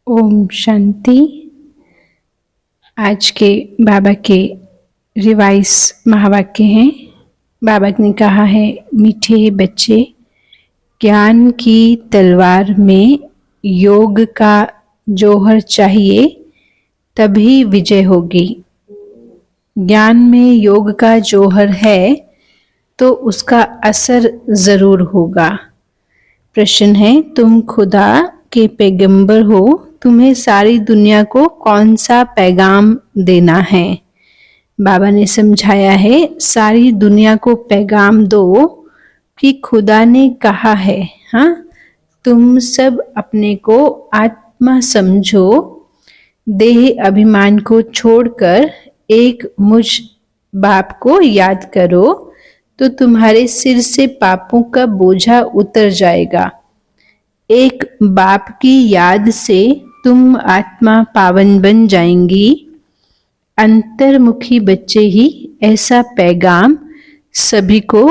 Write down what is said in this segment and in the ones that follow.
ओम शांति। आज के बाबा के रिवाइज महावाक्य हैं। बाबा ने कहा है, मीठे बच्चे, ज्ञान की तलवार में योग का जौहर चाहिए, तभी विजय होगी। ज्ञान में योग का जौहर है तो उसका असर जरूर होगा। प्रश्न है, तुम खुदा के पैगंबर हो, तुम्हें सारी दुनिया को कौन सा पैगाम देना है? बाबा ने समझाया है, सारी दुनिया को पैगाम दो कि खुदा ने कहा है, हाँ, तुम सब अपने को आत्मा समझो, देह अभिमान को छोड़कर एक मुझ बाप को याद करो तो तुम्हारे सिर से पापों का बोझा उतर जाएगा। एक बाप की याद से तुम आत्मा पावन बन जाएंगी। अंतर्मुखी बच्चे ही ऐसा पैगाम सभी को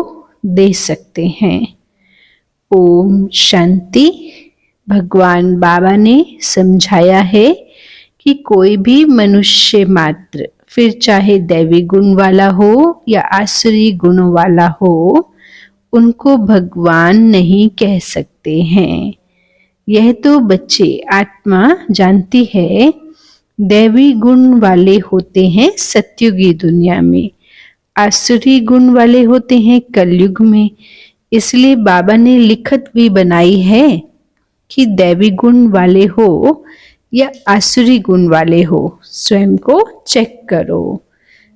दे सकते हैं। ओम शांति। भगवान बाबा ने समझाया है कि कोई भी मनुष्य मात्र, फिर चाहे दैवी गुण वाला हो या आसुरी गुण वाला हो, उनको भगवान नहीं कह सकते हैं। यह तो बच्चे आत्मा जानती है। दैवी गुण वाले होते हैं सत्युगी दुनिया में, आसुरी गुण वाले होते हैं कलयुग में। इसलिए बाबा ने लिखत भी बनाई है कि दैवी गुण वाले हो या आसुरी गुण वाले हो, स्वयं को चेक करो,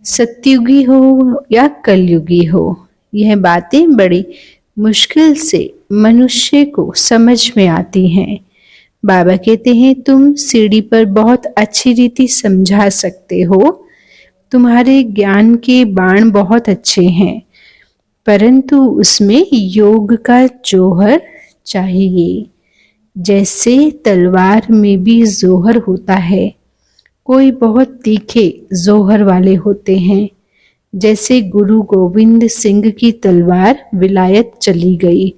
सत्युगी हो या कलयुगी हो। यह बातें बड़ी मुश्किल से मनुष्य को समझ में आती हैं। बाबा कहते हैं, तुम सीढ़ी पर बहुत अच्छी रीति समझा सकते हो, तुम्हारे ज्ञान के बाण बहुत अच्छे हैं, परंतु उसमें योग का जौहर चाहिए। जैसे तलवार में भी जौहर होता है, कोई बहुत तीखे जौहर वाले होते हैं। जैसे गुरु गोविंद सिंह की तलवार विलायत चली गई,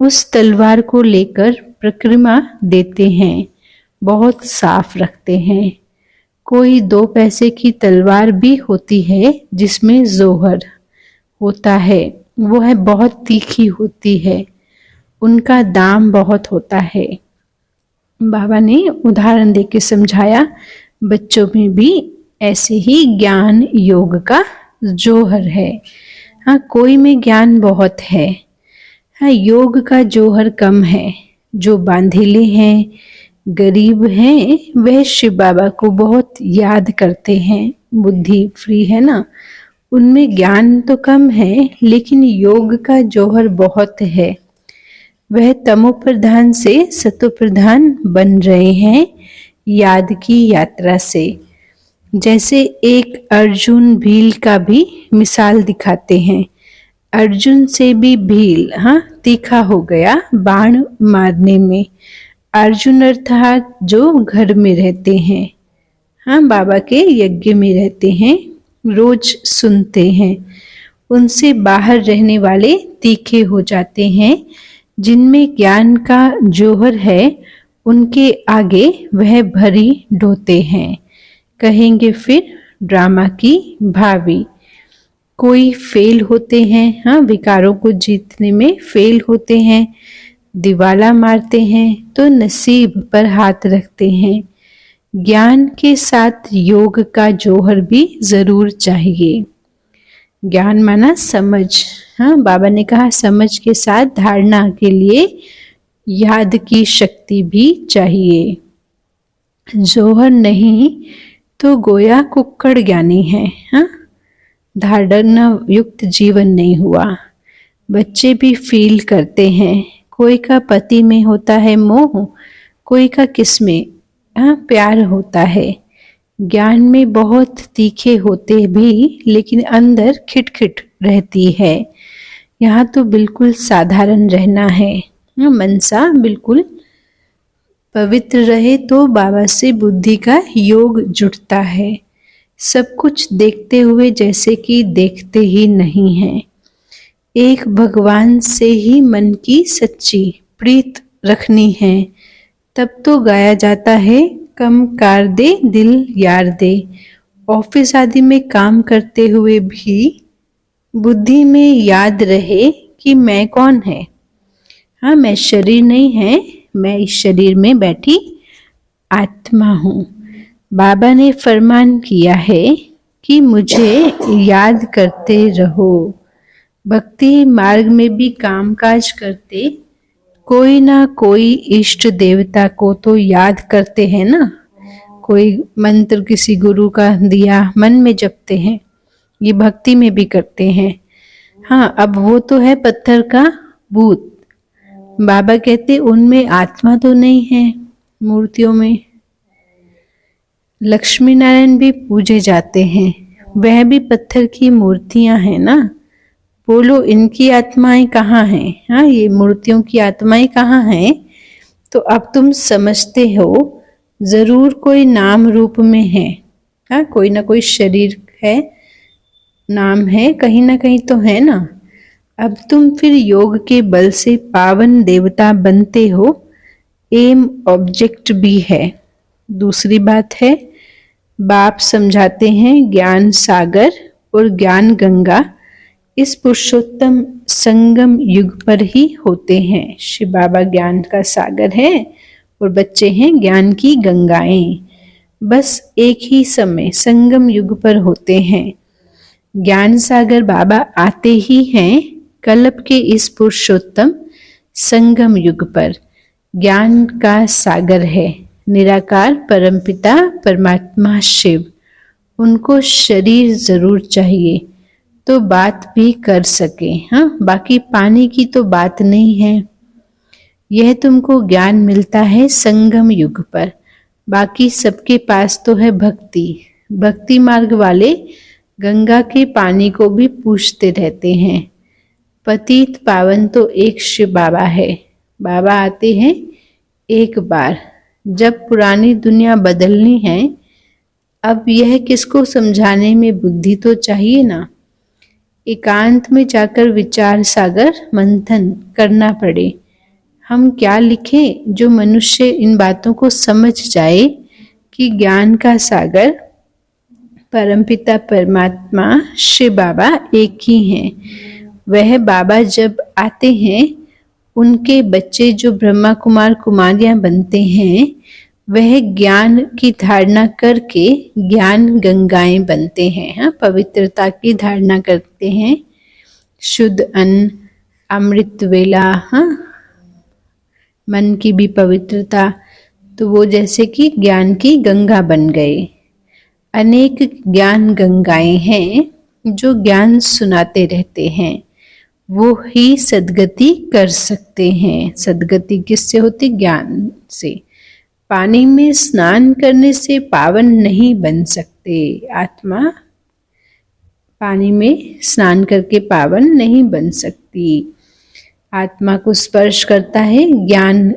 उस तलवार को लेकर परिक्रमा देते हैं, बहुत साफ रखते हैं। कोई 2 पैसे की तलवार भी होती है जिसमें जौहर होता है, वो है बहुत तीखी होती है, उनका दाम बहुत होता है। बाबा ने उदाहरण देके समझाया, बच्चों में भी ऐसे ही ज्ञान योग का जौहर है। हाँ, कोई में ज्ञान बहुत है, हाँ, योग का जौहर कम है। जो बांधेले हैं, गरीब हैं, वह शिव बाबा को बहुत याद करते हैं, बुद्धि फ्री है ना, उनमें ज्ञान तो कम है लेकिन योग का जौहर बहुत है। वह तमो प्रधान से सतो प्रधान बन रहे हैं याद की यात्रा से। जैसे एक अर्जुन भील का भी मिसाल दिखाते हैं। अर्जुन से भी भील, हाँ, तीखा हो गया बाण मारने में। अर्जुन अर्थात जो घर में रहते हैं, हाँ, बाबा के यज्ञ में रहते हैं, रोज सुनते हैं, उनसे बाहर रहने वाले तीखे हो जाते हैं। जिनमें ज्ञान का जौहर है, उनके आगे वह भरी ढोते हैं। कहेंगे फिर ड्रामा की भावी। कोई फेल होते हैं, हाँ, विकारों को जीतने में फेल होते हैं, दिवाला मारते हैं तो नसीब पर हाथ रखते हैं। ज्ञान के साथ योग का जौहर भी जरूर चाहिए। ज्ञान माना समझ, हाँ, बाबा ने कहा समझ के साथ धारणा के लिए याद की शक्ति भी चाहिए। जौहर नहीं तो गोया कुक्कड़ ज्ञानी है, हाँ, धारणा युक्त जीवन नहीं हुआ। बच्चे भी फील करते हैं, कोई का पति में होता है मोह, कोई का किस में, हाँ, प्यार होता है। ज्ञान में बहुत तीखे होते भी लेकिन अंदर खिटखिट रहती है। यहाँ तो बिल्कुल साधारण रहना है, मनसा बिल्कुल पवित्र रहे तो बाबा से बुद्धि का योग जुड़ता है। सब कुछ देखते हुए जैसे कि देखते ही नहीं है। एक भगवान से ही मन की सच्ची प्रीत रखनी है, तब तो गाया जाता है, कम कार दे दिल यार दे। ऑफिस आदि में काम करते हुए भी बुद्धि में याद रहे कि मैं कौन है। हाँ, मैं शरीर नहीं है, मैं इस शरीर में बैठी आत्मा हूँ। बाबा ने फरमान किया है कि मुझे याद करते रहो। भक्ति मार्ग में भी कामकाज करते कोई ना कोई इष्ट देवता को तो याद करते हैं ना। कोई मंत्र किसी गुरु का दिया मन में जपते हैं, ये भक्ति में भी करते हैं। हाँ, अब वो तो है पत्थर का भूत। बाबा कहते उनमें आत्मा तो नहीं है मूर्तियों में। लक्ष्मी नारायण भी पूजे जाते हैं, वह भी पत्थर की मूर्तियां हैं ना। बोलो इनकी आत्माएं कहाँ हैं? हाँ, ये मूर्तियों की आत्माएं कहाँ हैं? तो अब तुम समझते हो जरूर कोई नाम रूप में है। हाँ, कोई ना कोई शरीर है, नाम है, कहीं ना कहीं तो है ना। अब तुम फिर योग के बल से पावन देवता बनते हो, एम ऑब्जेक्ट भी है। दूसरी बात है, बाप समझाते हैं ज्ञान सागर और ज्ञान गंगा इस पुरुषोत्तम संगम युग पर ही होते हैं। शिव बाबा ज्ञान का सागर है और बच्चे हैं ज्ञान की गंगाएं। बस एक ही समय संगम युग पर होते हैं। ज्ञान सागर बाबा आते ही हैं कल्प के इस पुरुषोत्तम संगम युग पर। ज्ञान का सागर है निराकार परमपिता परमात्मा शिव। उनको शरीर जरूर चाहिए तो बात भी कर सके। हाँ, बाकी पानी की तो बात नहीं है। यह तुमको ज्ञान मिलता है संगम युग पर। बाकी सबके पास तो है भक्ति। भक्ति मार्ग वाले गंगा के पानी को भी पूछते रहते हैं। पतित पावन तो एक शिव बाबा है। बाबा आते हैं एक बार, जब पुरानी दुनिया बदलनी है। अब यह किसको समझाने में बुद्धि तो चाहिए ना। एकांत में जाकर विचार सागर मंथन करना पड़े। हम क्या लिखें जो मनुष्य इन बातों को समझ जाए कि ज्ञान का सागर परमपिता परमात्मा शिव बाबा एक ही हैं। वह बाबा जब आते हैं उनके बच्चे जो ब्रह्मा कुमार कुमारियां बनते हैं, वह ज्ञान की धारणा करके ज्ञान गंगाएं बनते हैं। हाँ, पवित्रता की धारणा करते हैं। शुद्ध अन्न, अमृत वेला, हाँ, मन की भी पवित्रता, तो वो जैसे कि ज्ञान की गंगा बन गए। अनेक ज्ञान गंगाएं हैं जो ज्ञान सुनाते रहते हैं। वो ही सद्गति कर सकते हैं। सद्गति किससे होती? ज्ञान से। पानी में स्नान करने से पावन नहीं बन सकते। आत्मा पानी में स्नान करके पावन नहीं बन सकती। आत्मा को स्पर्श करता है ज्ञान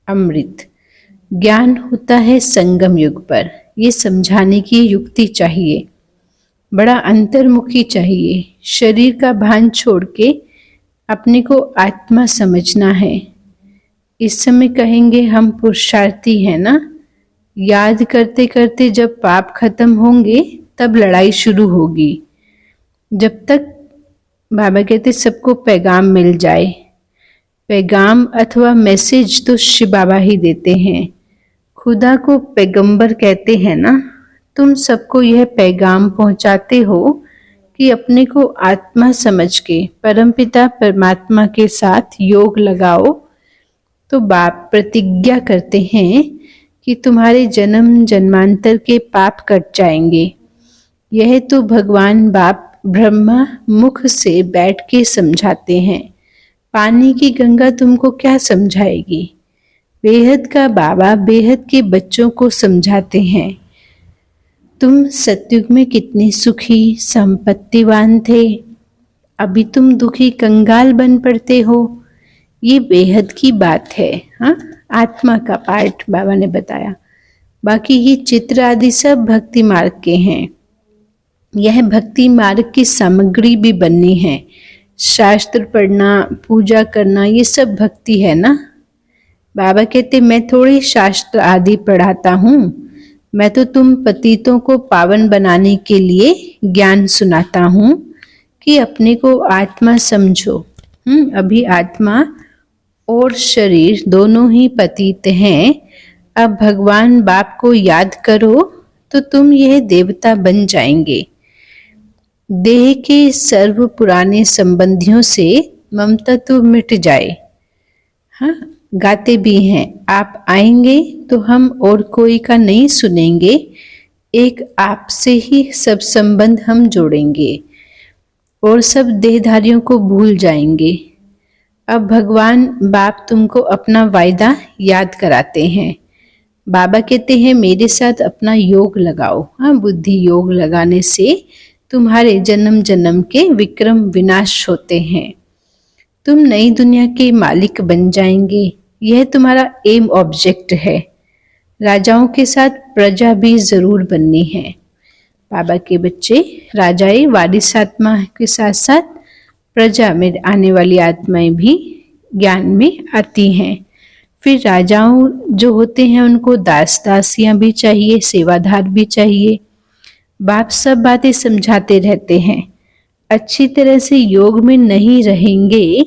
अमृत। ज्ञान होता है संगम युग पर। ये समझाने की युक्ति चाहिए, बड़ा अंतर्मुखी चाहिए। शरीर का भान छोड़ के अपने को आत्मा समझना है। इस समय कहेंगे हम पुरुषार्थी हैं ना। याद करते करते जब पाप खत्म होंगे तब लड़ाई शुरू होगी। जब तक बाबा कहते सबको पैगाम मिल जाए। पैगाम अथवा मैसेज तो शिव बाबा ही देते हैं। खुदा को पैगंबर कहते हैं ना। तुम सबको यह पैगाम पहुंचाते हो कि अपने को आत्मा समझ के परमपिता परमात्मा के साथ योग लगाओ। तो बाप प्रतिज्ञा करते हैं कि तुम्हारे जन्म जन्मांतर के पाप कट जाएंगे। यह तो भगवान बाप ब्रह्मा मुख से बैठ के समझाते हैं। पानी की गंगा तुमको क्या समझाएगी? बेहद का बाबा बेहद के बच्चों को समझाते हैं। तुम सतयुग में कितने सुखी संपत्तिवान थे, अभी तुम दुखी कंगाल बन पड़ते हो। ये बेहद की बात है। हाँ, आत्मा का पार्ट बाबा ने बताया। बाकी ये चित्र आदि सब भक्ति मार्ग के हैं। यह भक्ति मार्ग की सामग्री भी बननी है। शास्त्र पढ़ना, पूजा करना, ये सब भक्ति है ना। बाबा कहते मैं थोड़ी शास्त्र आदि पढ़ाता हूँ, मैं तो तुम पतितों को पावन बनाने के लिए ज्ञान सुनाता हूँ कि अपने को आत्मा समझो। अभी आत्मा और शरीर दोनों ही पतित हैं। अब भगवान बाप को याद करो तो तुम यह देवता बन जाएंगे। देह के सर्व पुराने संबंधियों से ममता तो मिट जाए। हाँ, गाते भी हैं, आप आएंगे तो हम और कोई का नहीं सुनेंगे, एक आपसे ही सब संबंध हम जोड़ेंगे और सब देहधारियों को भूल जाएंगे। अब भगवान बाप तुमको अपना वायदा याद कराते हैं। बाबा कहते हैं मेरे साथ अपना योग लगाओ। हाँ, बुद्धि योग लगाने से तुम्हारे जन्म जन्म के विक्रम विनाश होते हैं। तुम नई दुनिया के मालिक बन जाएंगे। यह तुम्हारा एम ऑब्जेक्ट है। राजाओं के साथ प्रजा भी जरूर बननी है। बाबा के बच्चे राजाएं वारिस आत्मा के साथ साथ प्रजा में आने वाली आत्माएं भी ज्ञान में आती हैं। फिर राजाओं जो होते हैं उनको दास दासियां भी चाहिए, सेवादार भी चाहिए। बाप सब बातें समझाते रहते हैं। अच्छी तरह से योग में नहीं रहेंगे,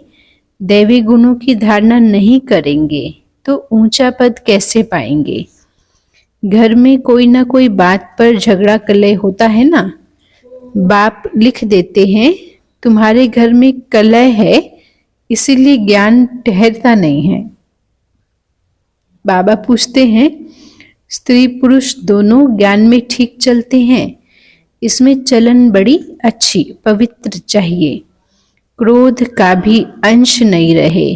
दैवी गुणों की धारणा नहीं करेंगे तो ऊंचा पद कैसे पाएंगे। घर में कोई ना कोई बात पर झगड़ा कलह होता है ना, बाप लिख देते हैं तुम्हारे घर में कलह है, इसीलिए ज्ञान ठहरता नहीं है। बाबा पूछते हैं स्त्री पुरुष दोनों ज्ञान में ठीक चलते हैं, इसमें चलन बड़ी अच्छी पवित्र चाहिए, क्रोध का भी अंश नहीं रहे।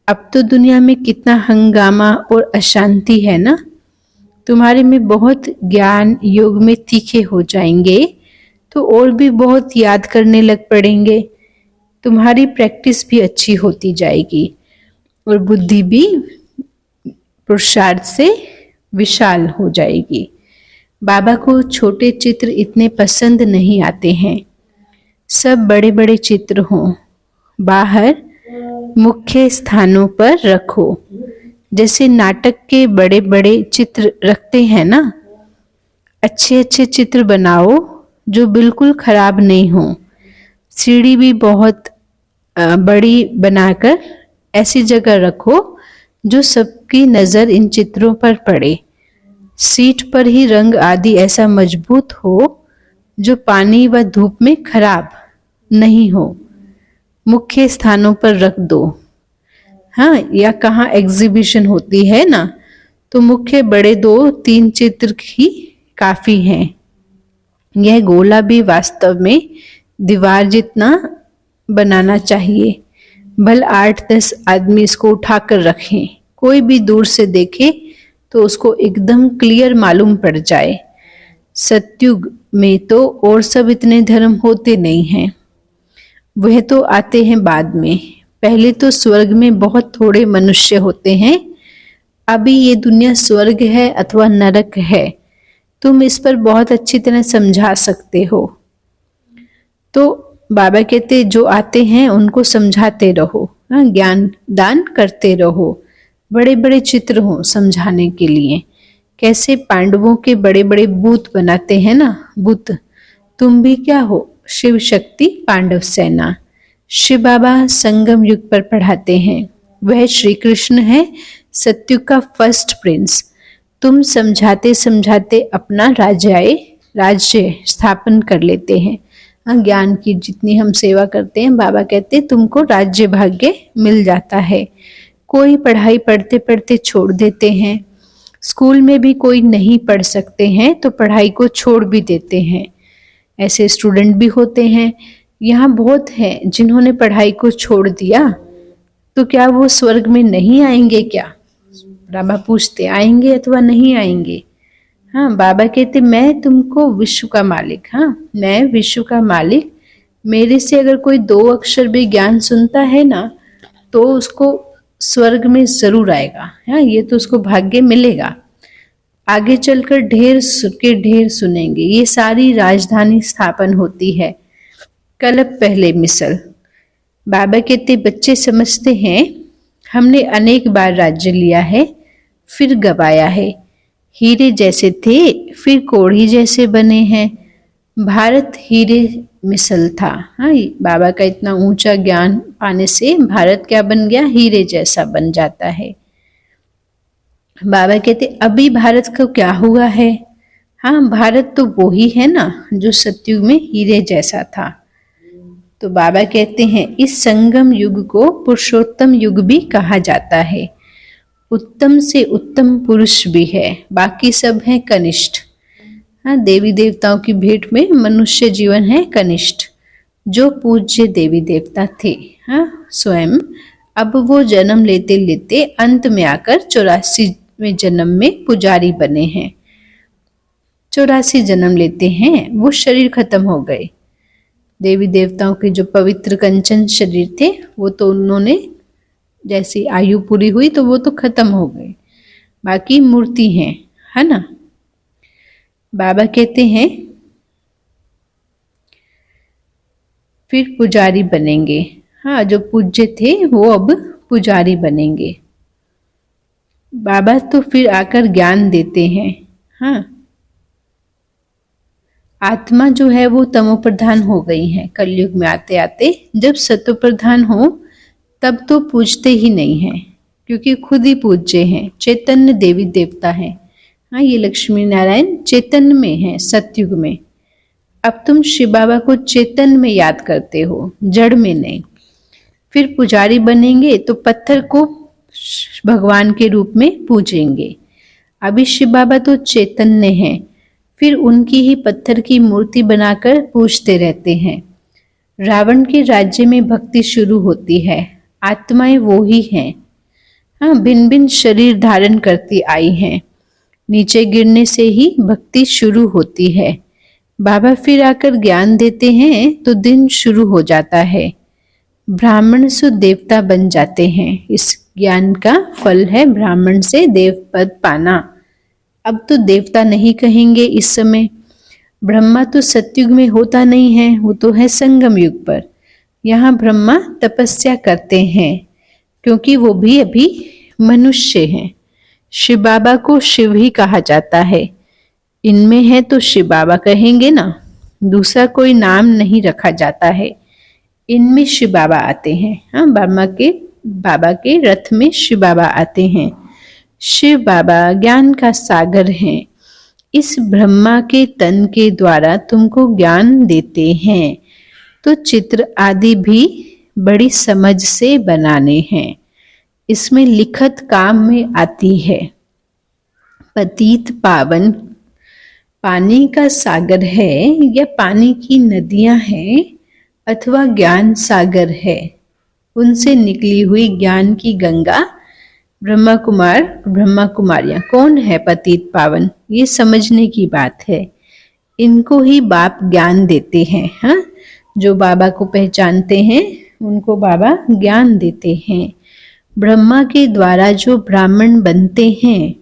अब तो दुनिया में कितना हंगामा और अशांति है ना। तुम्हारे में बहुत ज्ञान योग में तीखे हो जाएंगे तो और भी बहुत याद करने लग पड़ेंगे। तुम्हारी प्रैक्टिस भी अच्छी होती जाएगी और बुद्धि भी पुरुषार्थ से विशाल हो जाएगी। बाबा को छोटे चित्र इतने पसंद नहीं आते हैं, सब बड़े बड़े चित्र हों। बाहर मुख्य स्थानों पर रखो, जैसे नाटक के बड़े बड़े चित्र रखते हैं ना। अच्छे अच्छे चित्र बनाओ जो बिल्कुल खराब नहीं हो। सीढ़ी भी बहुत बड़ी बनाकर ऐसी जगह रखो जो सबकी नज़र इन चित्रों पर पड़े। सीट पर ही रंग आदि ऐसा मजबूत हो जो पानी व धूप में खराब नहीं हो। मुख्य स्थानों पर रख दो। हाँ, या कहाँ एग्जीबिशन होती है ना, तो मुख्य बड़े 2-3 चित्र ही काफी हैं। यह गोला भी वास्तव में दीवार जितना बनाना चाहिए। भल 8-10 आदमी इसको उठाकर रखें, कोई भी दूर से देखे तो उसको एकदम क्लियर मालूम पड़ जाए। सतयुग में तो और सब इतने धर्म होते नहीं हैं, वह तो आते हैं बाद में। पहले तो स्वर्ग में बहुत थोड़े मनुष्य होते हैं। अभी ये दुनिया स्वर्ग है अथवा नरक है, तुम इस पर बहुत अच्छी तरह समझा सकते हो। तो बाबा कहते जो आते हैं उनको समझाते रहो, ज्ञान दान करते रहो। बड़े बड़े चित्र हो समझाने के लिए। कैसे पांडवों के बड़े बड़े बूत बनाते हैं ना, बुत। तुम भी क्या हो, शिव शक्ति पांडव सेना। शिव बाबा संगम युग पर पढ़ाते हैं। वह श्री कृष्ण है, सत्युग का फर्स्ट प्रिंस। तुम समझाते समझाते अपना राज्य स्थापन कर लेते हैं। ज्ञान की जितनी हम सेवा करते हैं, बाबा कहते तुमको राज्य भाग्य मिल जाता है। कोई पढ़ाई पढ़ते पढ़ते छोड़ देते हैं। स्कूल में भी कोई नहीं पढ़ सकते हैं तो पढ़ाई को छोड़ भी देते हैं। ऐसे स्टूडेंट भी होते हैं। यहाँ बहुत हैं जिन्होंने पढ़ाई को छोड़ दिया, तो क्या वो स्वर्ग में नहीं आएंगे क्या? बाबा पूछते आएंगे अथवा नहीं आएंगे। हाँ, बाबा कहते मैं तुमको विश्व का मालिक, हाँ मैं विश्व का मालिक। मेरे से अगर कोई 2 अक्षर भी ज्ञान सुनता है ना, तो उसको स्वर्ग में जरूर आएगा। हाँ, ये तो उसको भाग्य मिलेगा। आगे चलकर ढेर सुनेंगे। ये सारी राजधानी स्थापन होती है। कल्प पहले मिसल। बाबा कहते बच्चे समझते हैं हमने अनेक बार राज्य लिया है, फिर गवाया है। हीरे जैसे थे, फिर कोढ़ी जैसे बने हैं। भारत हीरे मिसल था। हाँ, बाबा का इतना ऊंचा ज्ञान पाने से भारत क्या बन गया? हीरे जैसा बन जाता है। बाबा कहते अभी भारत को क्या हुआ है? हाँ, भारत तो वो ही है ना जो सतयुग में हीरे जैसा था। तो बाबा कहते हैं इस संगम युग को पुरुषोत्तम युग भी कहा जाता है। उत्तम से उत्तम पुरुष भी है, बाकी सब हैं कनिष्ठ। हाँ, देवी देवताओं की भेंट में मनुष्य जीवन है कनिष्ठ, जो पूज्य देवी देवता थे। हाँ, स्वयं अब वो जन्म लेते लेते अंत में आकर 84वें जन्म में पुजारी बने हैं। 84 जन्म लेते हैं, वो शरीर खत्म हो गए। देवी देवताओं के जो पवित्र कंचन शरीर थे वो तो उन्होंने जैसी आयु पूरी हुई तो वो तो खत्म हो गए, बाकी मूर्ति हैं, है ना। बाबा कहते हैं फिर पुजारी बनेंगे। हाँ, जो पूज्य थे वो अब पुजारी बनेंगे। बाबा तो फिर आकर ज्ञान देते हैं। हाँ, आत्मा जो है वो तमो प्रधान हो गई है कलयुग में आते आते। जब सतो प्रधान हो तब तो पूजते ही नहीं हैं, क्योंकि खुद ही पूज्य हैं, चैतन्य देवी देवता हैं। हाँ, ये लक्ष्मी नारायण चैतन्य में है सतयुग में। अब तुम शिव बाबा को चैतन्य में याद करते हो, जड़ में नहीं। फिर पुजारी बनेंगे तो पत्थर को भगवान के रूप में पूजेंगे। अभी शिव बाबा तो चैतन्य हैं, फिर उनकी ही पत्थर की मूर्ति बनाकर पूजते रहते हैं। रावण के राज्य में भक्ति शुरू होती है। आत्माएं वो ही हैं। हाँ, भिन्न भिन्न शरीर धारण करती आई हैं। नीचे गिरने से ही भक्ति शुरू होती है। बाबा फिर आकर ज्ञान देते हैं तो दिन शुरू हो जाता है। ब्राह्मण से देवता बन जाते हैं। इस ज्ञान का फल है ब्राह्मण से देव पद पाना। अब तो देवता नहीं कहेंगे इस समय। ब्रह्मा तो सतयुग में होता नहीं है, वो तो है संगम युग पर। यहाँ ब्रह्मा तपस्या करते हैं, क्योंकि वो भी अभी मनुष्य हैं। शिव बाबा को शिव ही कहा जाता है। इनमें है तो शिव बाबा कहेंगे ना, दूसरा कोई नाम नहीं रखा जाता है। इनमें शिव बाबा आते हैं। हाँ, बाबा के रथ में शिव बाबा आते हैं। शिव बाबा ज्ञान का सागर हैं। इस ब्रह्मा के तन के द्वारा तुमको ज्ञान देते हैं, तो चित्र आदि भी बड़ी समझ से बनाने हैं। इसमें लिखत काम में आती है। पतित पावन पानी का सागर है या पानी की नदियां हैं अथवा ज्ञान सागर है, उनसे निकली हुई ज्ञान की गंगा ब्रह्मा कुमारियां। कौन है पतित पावन? ये समझने की बात है। इनको ही बाप ज्ञान देते हैं। हाँ, जो बाबा को पहचानते हैं उनको बाबा ज्ञान देते हैं। ब्रह्मा के द्वारा जो ब्राह्मण बनते हैं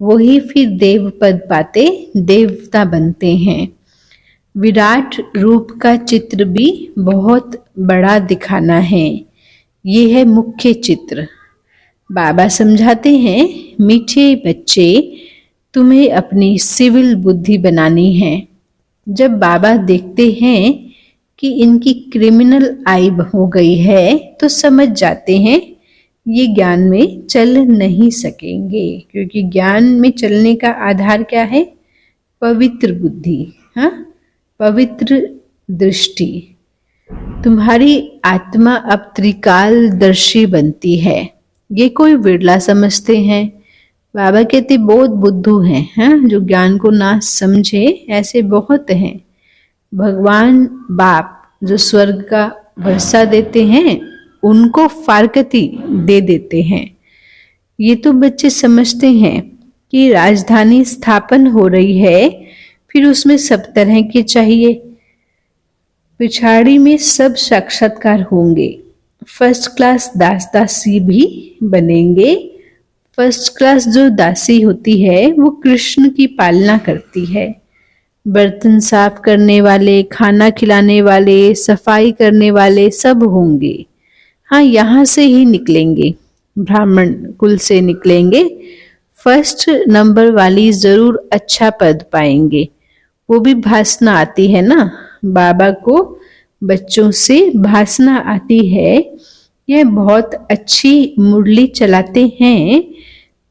वही फिर देव पद पाते देवता बनते हैं। विराट रूप का चित्र भी बहुत बड़ा दिखाना है। ये है मुख्य चित्र। बाबा समझाते हैं, मीठे बच्चे, तुम्हें अपनी सिविल बुद्धि बनानी है। जब बाबा देखते हैं कि इनकी क्रिमिनल आइब हो गई है तो समझ जाते हैं ये ज्ञान में चल नहीं सकेंगे, क्योंकि ज्ञान में चलने का आधार क्या है? पवित्र बुद्धि। हाँ, पवित्र दृष्टि। तुम्हारी आत्मा अब त्रिकालदर्शी बनती है। ये कोई विरला समझते हैं। बाबा कहते बहुत बुद्धू हैं। हाँ, जो ज्ञान को ना समझे, ऐसे बहुत हैं। भगवान बाप जो स्वर्ग का वर्षा देते हैं उनको फारकती दे देते हैं। ये तो बच्चे समझते हैं कि राजधानी स्थापन हो रही है, फिर उसमें सब तरह के चाहिए। पिछाड़ी में सब साक्षात्कार होंगे। फर्स्ट क्लास दास दासी भी बनेंगे। फर्स्ट क्लास जो दासी होती है वो कृष्ण की पालना करती है। बर्तन साफ करने वाले, खाना खिलाने वाले, सफाई करने वाले सब होंगे। हाँ, यहाँ से ही निकलेंगे। ब्राह्मण कुल से निकलेंगे, फर्स्ट नंबर वाली जरूर अच्छा पद पाएंगे। वो भी भाषना आती है ना, बाबा को बच्चों से भाषना आती है। यह बहुत अच्छी मुरली चलाते हैं,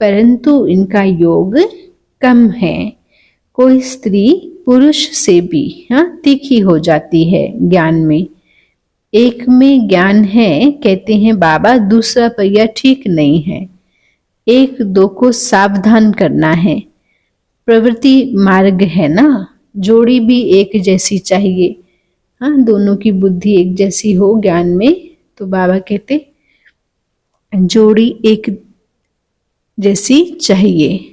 परंतु इनका योग कम है। कोई स्त्री पुरुष से भी तीखी हो जाती है ज्ञान में। एक में ज्ञान है, कहते हैं बाबा, दूसरा पहिया ठीक नहीं है। एक दो को सावधान करना है। प्रवृत्ति मार्ग है ना, जोड़ी भी एक जैसी चाहिए। दोनों की बुद्धि एक जैसी हो ज्ञान में, तो बाबा कहते जोड़ी एक जैसी चाहिए।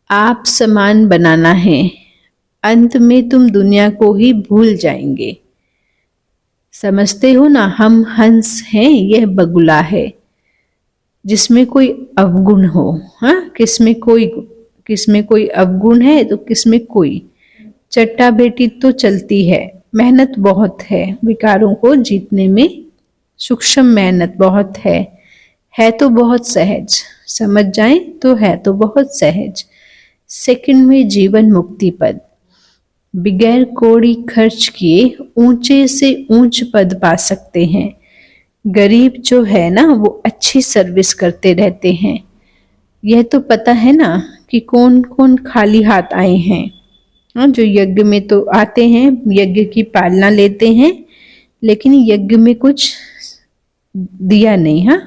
आप समान बनाना है, अंत में तुम दुनिया को ही भूल जाएंगे। समझते हो ना, हम हंस हैं, यह बगुला है। जिसमें कोई अवगुण हो, किसमें कोई अवगुण है तो किसमें कोई। चट्टा बेटी तो चलती है, मेहनत बहुत है विकारों को जीतने में, सूक्ष्म मेहनत बहुत है तो बहुत सहज। समझ जाएं तो है तो बहुत सहज। सेकंड में जीवन मुक्ति पद, बगैर कौड़ी खर्च किए ऊंचे से ऊंच पद पा सकते हैं। गरीब जो है ना, वो अच्छी सर्विस करते रहते हैं। यह तो पता है ना कि कौन कौन खाली हाथ आए हैं। जो यज्ञ में तो आते हैं, यज्ञ की पालना लेते हैं, लेकिन यज्ञ में कुछ दिया नहीं,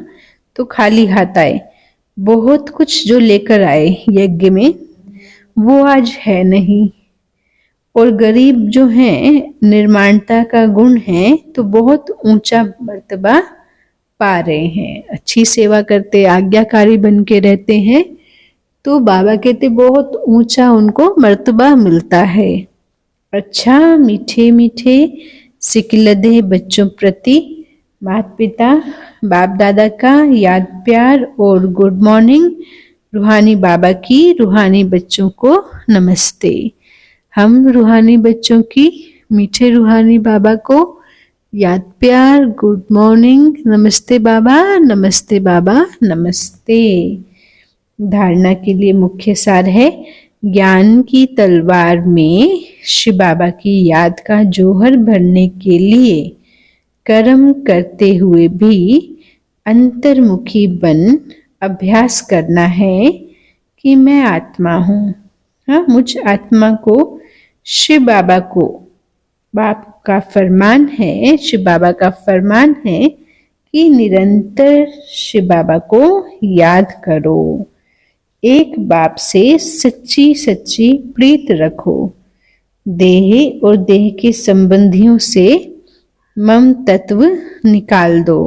तो खाली हाथ आए। बहुत कुछ जो लेकर आए यज्ञ में, वो आज है नहीं। और गरीब जो हैं, निर्माणता का गुण है, तो बहुत ऊंचा मर्तबा पा रहे हैं। अच्छी सेवा करते, आज्ञाकारी बन के रहते हैं, तो बाबा कहते बहुत ऊंचा उनको मर्तबा मिलता है। अच्छा मीठे मीठे सिकलदे बच्चों प्रति माता पिता बाप दादा का याद प्यार और गुड मॉर्निंग। रूहानी बाबा की रूहानी बच्चों को नमस्ते। हम रूहानी बच्चों की मीठे रूहानी बाबा को याद प्यार, गुड मॉर्निंग, नमस्ते बाबा, नमस्ते बाबा, नमस्ते। धारणा के लिए मुख्य सार है, ज्ञान की तलवार में शिव बाबा की याद का जौहर भरने के लिए कर्म करते हुए भी अंतर्मुखी बन अभ्यास करना है कि मैं आत्मा हूँ। मुझ आत्मा को शिव बाबा को, बाप का फरमान है, शिव बाबा का फरमान है कि निरंतर शिव बाबा को याद करो। एक बाप से सच्ची सच्ची प्रीत रखो। देह और देह के संबंधियों से मम तत्व निकाल दो।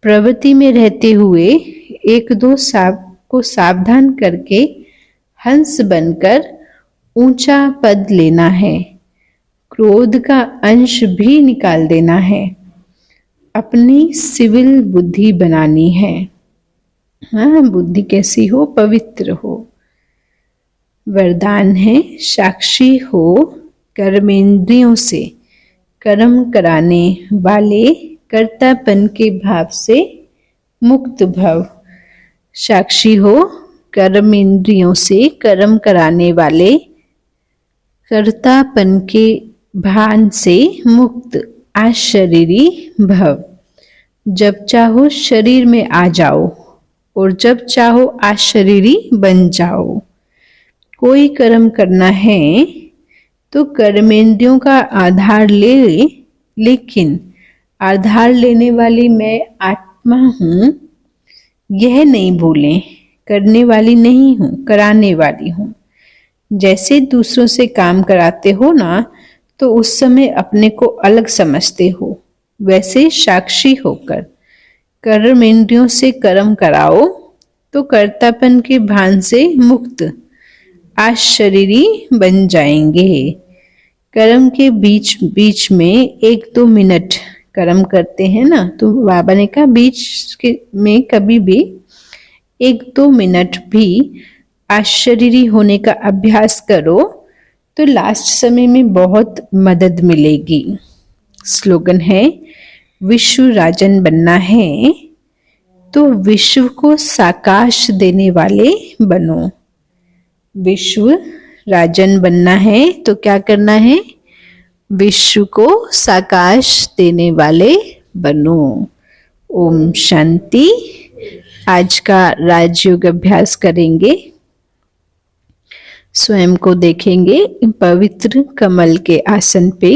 प्रवृत्ति में रहते हुए एक दो को सावधान करके हंस बनकर ऊंचा पद लेना है। क्रोध का अंश भी निकाल देना है। अपनी सिविल बुद्धि बनानी है। बुद्धि कैसी हो? पवित्र हो। वरदान है, साक्षी हो कर्मेंद्रियों से कर्म कराने वाले कर्तापन के भाव से मुक्त भव। साक्षी हो कर्मेंद्रियों से कर्म कराने वाले कर्तापन के भान से मुक्त अशरीरी भव। जब चाहो शरीर में आ जाओ और जब चाहो अशरीरी बन जाओ। कोई कर्म करना है तो कर्मेंद्रियों का आधार ले, लेकिन आधार लेने वाली मैं आत्मा हूँ यह नहीं भूलें। करने वाली नहीं हूँ, कराने वाली हूँ। जैसे दूसरों से काम कराते हो ना, तो उस समय अपने को अलग समझते हो, वैसे साक्षी होकर कर्मेंद्रियों से कर्म कराओ तो कर्तापन के भान से मुक्त अशरीरी बन जाएंगे। कर्म के बीच बीच में 1-2 मिनट कर्म करते हैं ना, तो बाबा ने कहा बीच में कभी भी 1-2 मिनट भी अशरीरी होने का अभ्यास करो तो लास्ट समय में बहुत मदद मिलेगी। स्लोगन है, विश्व राजन बनना है तो विश्व को साकाश देने वाले बनो। विश्व राजन बनना है तो क्या करना है? विश्व को साकाश देने वाले बनो। ओम शांति। आज का राजयोग अभ्यास करेंगे। स्वयं को देखेंगे पवित्र कमल के आसन पे।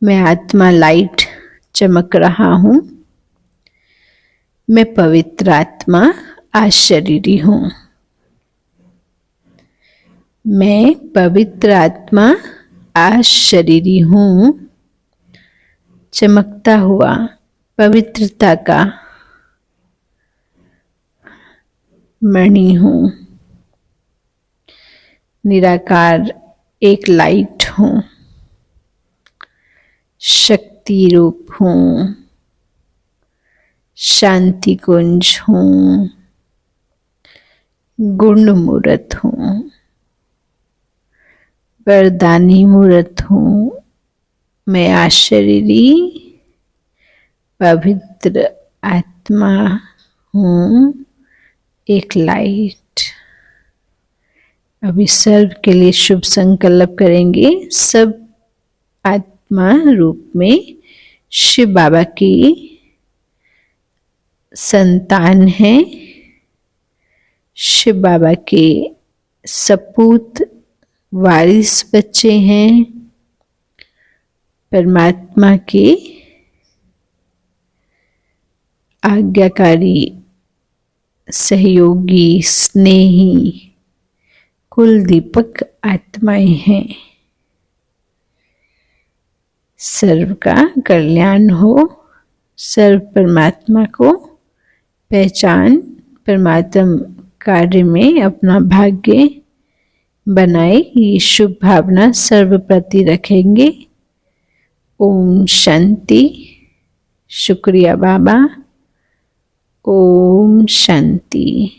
मैं आत्मा लाइट चमक रहा हूँ। मैं पवित्र आत्मा अशरीरी हूँ। मैं पवित्र आत्मा अशरीरी हूँ। चमकता हुआ पवित्रता का मणि हूँ। निराकार एक लाइट हूँ। शक्ति रूप हूँ। शांति कुंज हूँ। गुण मूर्त हूँ। वरदानी मूर्त हूँ। मैं अशरीरी पवित्र आत्मा हूँ, एक लाइट। अभी सर्व के लिए शुभ संकल्प करेंगे। सब आत्मा रूप में शिव बाबा की संतान है। शिव बाबा के सपूत वारिस बच्चे हैं। परमात्मा के आज्ञाकारी सहयोगी स्नेही कुल दीपक आत्माएं हैं। सर्व का कल्याण हो। सर्व परमात्मा को पहचान, परमात्म कार्य में अपना भाग्य बनाए, ये शुभ भावना सर्व प्रति रखेंगे। ओम शांति। शुक्रिया बाबा। ओम शांति।